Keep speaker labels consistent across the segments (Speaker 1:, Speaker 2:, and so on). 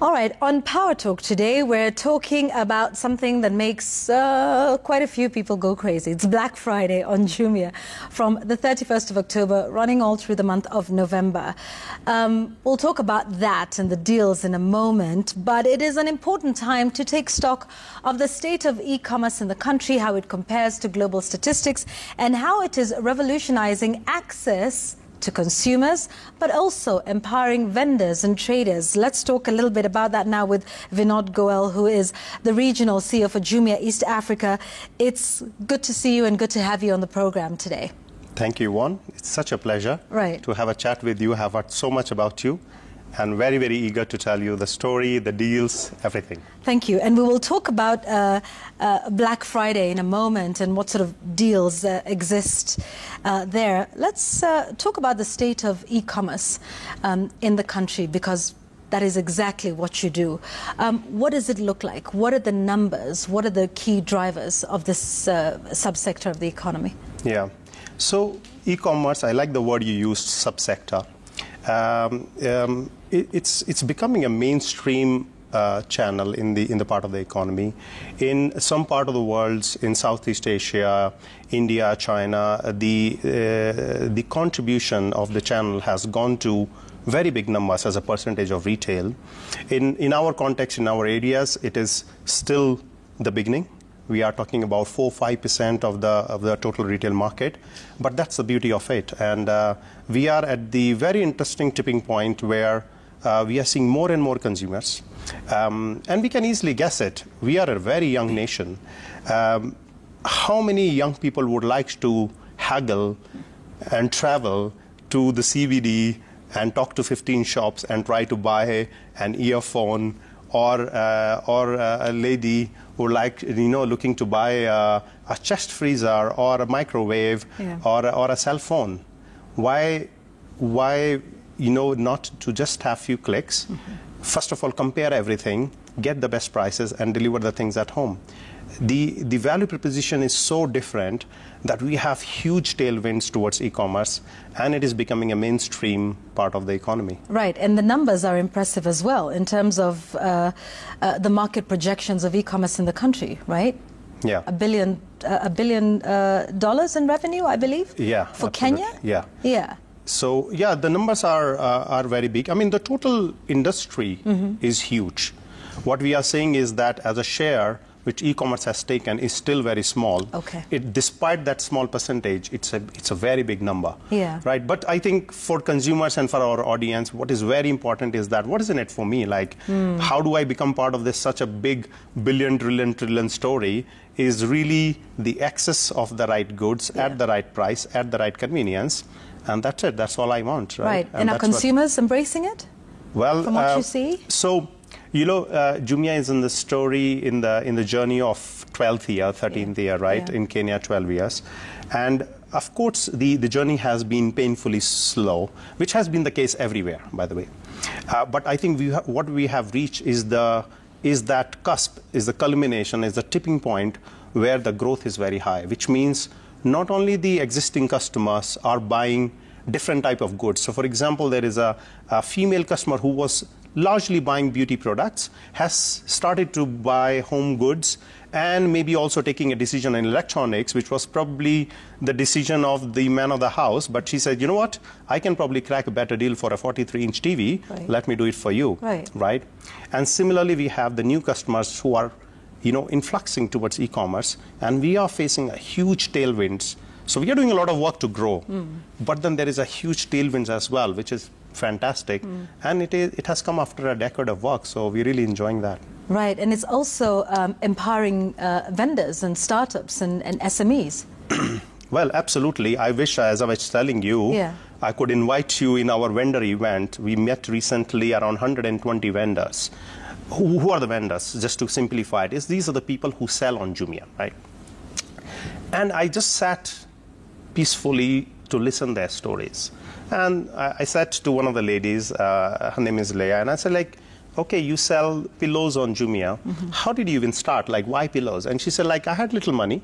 Speaker 1: All right, on Power Talk today, we're talking about something that makes quite a few people go crazy. It's Black Friday on Jumia from the 31st of October, running all through the month of November. We'll talk about that and the deals in a moment, but it is an important time to take stock of the state of e-commerce in the country, how it compares to global statistics, and how it is revolutionizing access to consumers, but also empowering vendors and traders. Let's talk a little bit about that now with Vinod Goel, who is the regional CEO for Jumia East Africa. It's good to see you and good to have you on the program today.
Speaker 2: Thank you, Juan. It's such a pleasure to have a chat with you. I have heard so much about you and very, very eager to tell you the story, the deals, everything.
Speaker 1: Thank you. And we will talk about Black Friday in a moment and what sort of deals exist there. Let's talk about the state of e-commerce in the country, because that is exactly what you do. What does it look like? What are the numbers? What are the key drivers of this subsector of the economy?
Speaker 2: Yeah. So e-commerce, I like the word you used, subsector. It's becoming a mainstream channel in the part of the economy. In some part of the world, in Southeast Asia, India, China, the contribution of the channel has gone to very big numbers as a percentage of retail. In our context, in our areas, it is still the beginning. We are talking about 4–5% of the total retail market, but that's the beauty of it. And we are at the very interesting tipping point where we are seeing more and more consumers, and we can easily guess it. We are a very young nation. How many young people would like to haggle and travel to the CBD and talk to 15 shops and try to buy an earphone, or a lady who looking to buy a chest freezer or a microwave or a cell phone? Why not to just have few clicks? First of all, compare everything, get the best prices, and deliver the things at home. The value proposition is so different that we have huge tailwinds towards e-commerce, and it is becoming a mainstream part of the economy.
Speaker 1: Right, and the numbers are impressive as well in terms of the market projections of e-commerce in the country, right?
Speaker 2: Yeah.
Speaker 1: $1 billion in revenue, I believe.
Speaker 2: Yeah.
Speaker 1: For
Speaker 2: absolutely.
Speaker 1: Kenya.
Speaker 2: Yeah.
Speaker 1: Yeah.
Speaker 2: So yeah, the numbers are very big. I mean, the total industry is huge. What we are saying is that as a share, which e-commerce has taken, is still very small.
Speaker 1: Okay.
Speaker 2: Despite that small percentage, it's a very big number.
Speaker 1: Yeah.
Speaker 2: Right. But I think for consumers and for our audience, what is very important is that what is in it for me? Like, how do I become part of this such a big billion, trillion story? Is really the access of the right goods at the right price, at the right convenience. And that's it. That's all I want. Right.
Speaker 1: And are consumers embracing it?
Speaker 2: Well,
Speaker 1: from what you see?
Speaker 2: So, Jumia is in the story in the journey of 12th year, 13th year, right? In Kenya, 12 years. And of course, the journey has been painfully slow, which has been the case everywhere, by the way. But I think what we have reached is that cusp, is the culmination, is the tipping point where the growth is very high, which means not only the existing customers are buying different type of goods. So, for example, there is a female customer who was largely buying beauty products, has started to buy home goods, and maybe also taking a decision in electronics, which was probably the decision of the man of the house. But she said, you know what, I can probably crack a better deal for a 43-inch TV.
Speaker 1: Right.
Speaker 2: Let me do it for you.
Speaker 1: Right.
Speaker 2: And similarly, we have the new customers who are influxing towards e-commerce, and we are facing a huge tailwinds. So we are doing a lot of work to grow, but then there is a huge tailwinds as well, which is fantastic, and it has come after a decade of work, so we're really enjoying that.
Speaker 1: Right, and it's also empowering vendors and startups and SMEs.
Speaker 2: Well, absolutely. I wish, as I was telling you, I could invite you in our vendor event. We met recently around 120 vendors. Who are the vendors? Just to simplify it, these are the people who sell on Jumia, right? And I just sat peacefully to listen their stories. And I said to one of the ladies, her name is Leah, and I said, like, okay, you sell pillows on Jumia. How did you even start? Like, why pillows? And she said, like, I had little money.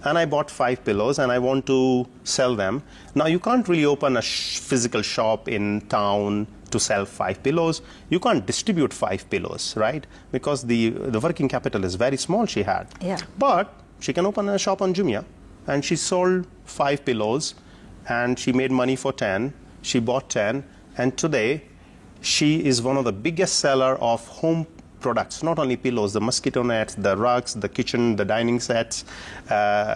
Speaker 2: and I bought 5 pillows and I want to sell them. Now, you can't really open a physical shop in town to sell 5 pillows. You can't distribute 5 pillows, right? Because the working capital is very small she had.
Speaker 1: Yeah.
Speaker 2: But she can open a shop on Jumia, and she sold 5 pillows, and she made money for 10. She bought 10, and today she is one of the biggest seller of home products, not only pillows, the mosquito nets, the rugs, the kitchen, the dining sets,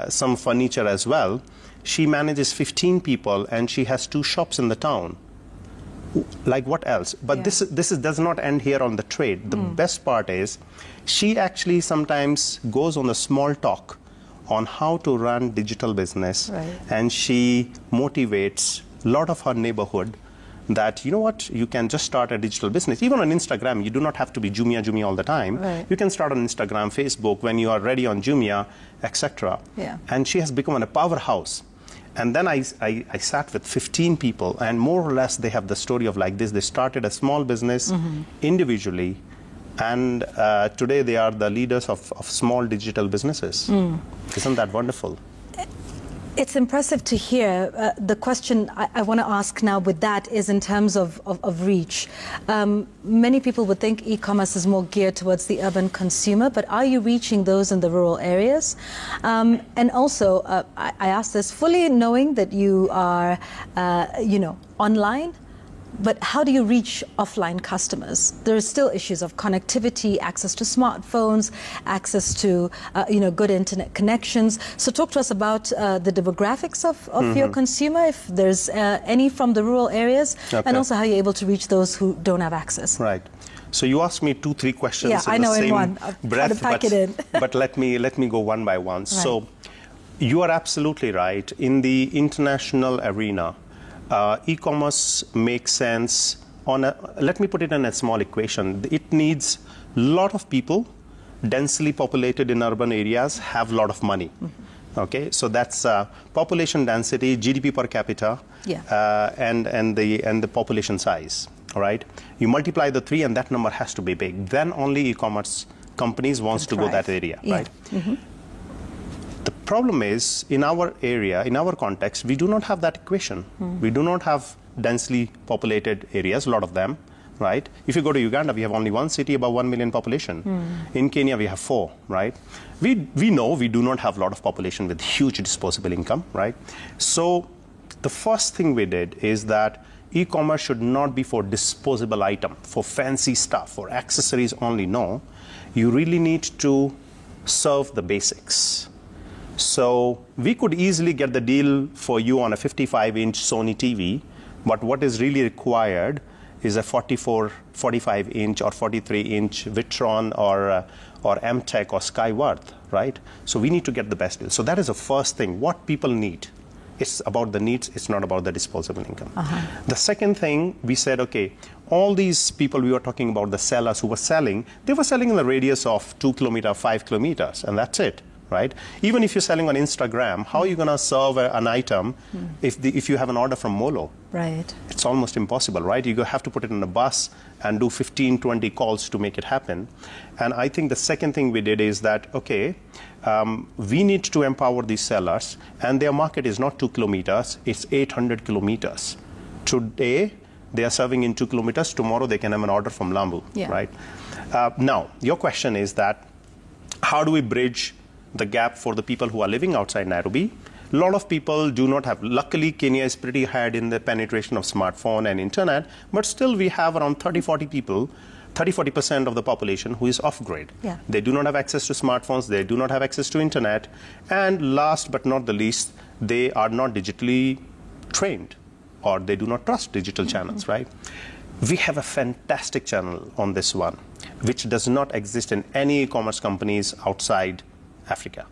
Speaker 2: some furniture as well. She manages 15 people, and she has 2 shops in the town. Like what else? But this does not end here on the trade. The best part is she actually sometimes goes on a small talk on how to run digital business, and she motivates a lot of her neighborhood that, you know what, you can just start a digital business. Even on Instagram, you do not have to be Jumia all the time. You can start on Instagram, Facebook, when you are ready on Jumia, etc. And she has become a powerhouse. And then I sat with 15 people, and more or less they have the story of like this. They started a small business individually, and today they are the leaders of small digital businesses. Isn't that wonderful?
Speaker 1: It's impressive to hear. The question I want to ask now with that is in terms of reach. Many people would think e-commerce is more geared towards the urban consumer, but are you reaching those in the rural areas? And also, I ask this fully knowing that you are, online. But how do you reach offline customers? There are still issues of connectivity, access to smartphones, access to good internet connections. So talk to us about the demographics of your consumer, if there's any from the rural areas, and also how you're able to reach those who don't have access.
Speaker 2: Right. So you asked me 2-3 questions
Speaker 1: in
Speaker 2: the same
Speaker 1: in one.
Speaker 2: breath,
Speaker 1: pack it in.
Speaker 2: but let me go one by one. Right. So you are absolutely right. In the international arena, e-commerce makes sense let me put it in a small equation. It needs a lot of people, densely populated in urban areas, have a lot of money. Okay, so that's population density, GDP per capita, and the population size. All right, you multiply the 3, and that number has to be big. Then only e-commerce companies wants to go that area, right? The problem is, in our area, in our context, we do not have that equation. We do not have densely populated areas, a lot of them, right? If you go to Uganda, we have only 1 city above 1 million population. In Kenya, we have 4, right? We know we do not have a lot of population with huge disposable income, right? So the first thing we did is that e-commerce should not be for disposable item, for fancy stuff, for accessories only. No, you really need to serve the basics. So we could easily get the deal for you on a 55-inch Sony TV, but what is really required is a 45-inch or 43-inch Vitron or MTech or Skyworth, right? So we need to get the best deal. So that is the first thing, what people need. It's about the needs, it's not about the disposable income. The second thing, we said, okay, all these people we were talking about, the sellers who were selling, they were selling in the radius of 2 kilometers, 5 kilometers, and that's it. Right? Even if you're selling on Instagram, how are you going to serve an item if you have an order from Molo?
Speaker 1: Right.
Speaker 2: It's almost impossible, right? You have to put it in a bus and do 15, 20 calls to make it happen. And I think the second thing we did is that, okay, we need to empower these sellers, and their market is not 2 kilometers, it's 800 kilometers. Today, they are serving in 2 kilometers. Tomorrow, they can have an order from Lambu, right? Now, your question is that, how do we bridge the gap for the people who are living outside Nairobi? A lot of people do not have. Luckily, Kenya is pretty high in the penetration of smartphone and internet, but still we have around 30-40 people, 30-40% of the population who is off-grid. They do not have access to smartphones, they do not have access to internet, and last but not the least, they are not digitally trained, or they do not trust digital channels, right? We have a fantastic channel on this one, which does not exist in any e-commerce companies outside Africa,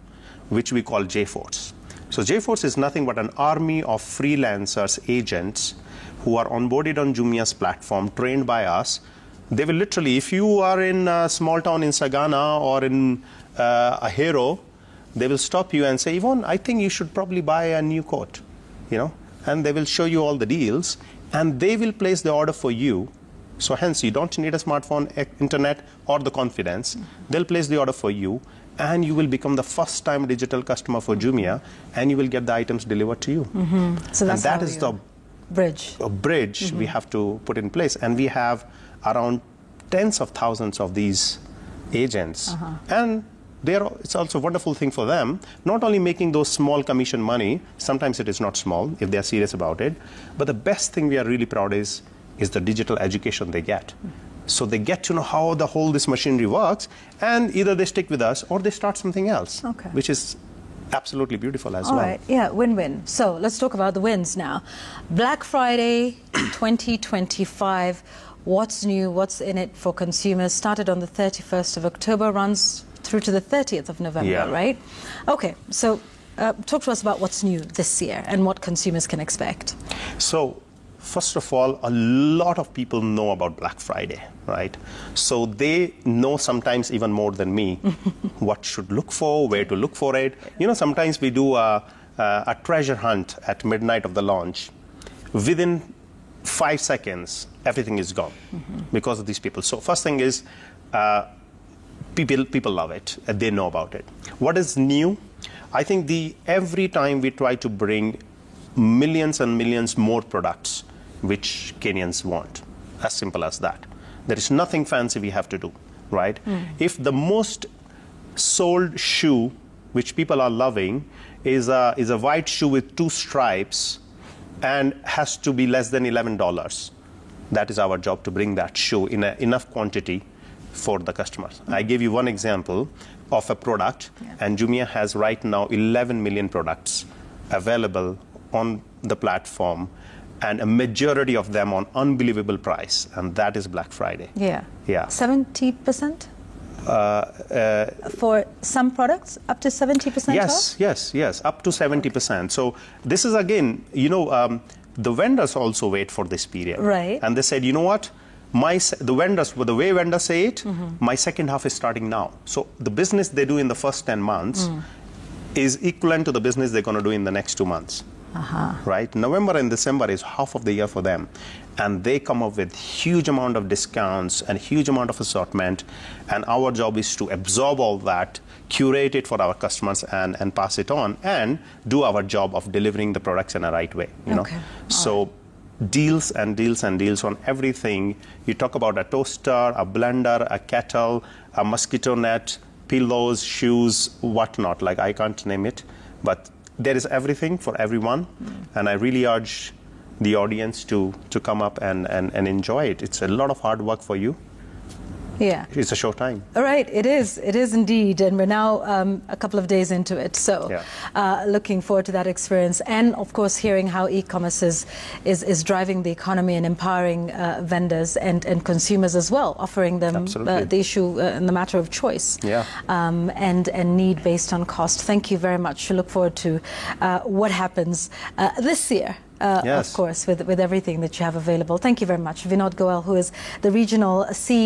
Speaker 2: which we call JForce. So JForce is nothing but an army of freelancers, agents, who are onboarded on Jumia's platform, trained by us. They will literally, if you are in a small town in Sagana or in Ahero, they will stop you and say, Yvonne, I think you should probably buy a new coat, and they will show you all the deals, and they will place the order for you So hence, you don't need a smartphone, internet, or the confidence. They'll place the order for you, and you will become the first-time digital customer for Jumia, and you will get the items delivered to you.
Speaker 1: So that's
Speaker 2: and that is the bridge we have to put in place. And we have around tens of thousands of these agents. And it's also a wonderful thing for them, not only making those small commission money, sometimes it is not small if they're serious about it, but the best thing we are really proud is the digital education they get. So they get to know how this machinery works, and either they stick with us or they start something else, which is absolutely beautiful as well.
Speaker 1: All right, yeah, win-win. So let's talk about the wins now. Black Friday 2025, what's new, what's in it for consumers? Started on the 31st of October, runs through to the 30th of November, right? Okay, so talk to us about what's new this year and what consumers can expect.
Speaker 2: So, first of all, a lot of people know about Black Friday, right? So they know sometimes even more than me what should look for, where to look for it. You know, sometimes we do a treasure hunt at midnight of the launch. Within 5 seconds, everything is gone because of these people. So first thing is, people love it. They know about it. What is new? I think every time we try to bring millions and millions more products which Kenyans want. As simple as that. There is nothing fancy we have to do, right? If the most sold shoe which people are loving is a white shoe with 2 stripes and has to be less than $11, that is our job to bring that shoe in enough quantity for the customers. I gave you one example of a product, and Jumia has right now 11 million products available on the platform, and a majority of them on unbelievable price, and that is Black Friday.
Speaker 1: Yeah. 70%? For some products, up to 70% off?
Speaker 2: Yes, up to 70%. So this is, again, the vendors also wait for this period.
Speaker 1: Right.
Speaker 2: And they said, you know what? The way vendors say it, my second half is starting now. So the business they do in the first 10 months is equivalent to the business they're going to do in the next 2 months. Right? November and December is half of the year for them. And they come up with huge amount of discounts and huge amount of assortment. And our job is to absorb all that, curate it for our customers, and pass it on, and do our job of delivering the products in a right way. You know? So deals and deals and deals on everything. You talk about a toaster, a blender, a kettle, a mosquito net, pillows, shoes, whatnot. Like, I can't name it, but there is everything for everyone. And I really urge the audience to come up and enjoy it. It's a lot of hard work for you.
Speaker 1: Yeah.
Speaker 2: It's a short time.
Speaker 1: All right, it is indeed. And we're now a couple of days into it. So looking forward to that experience. And of course, hearing how e-commerce is driving the economy and empowering vendors and consumers as well, offering them the issue in the matter of choice and need based on cost. Thank you very much. We look forward to what happens this year. Of course, with everything that you have available. Thank you very much. Vinod Goel, who is the regional CEO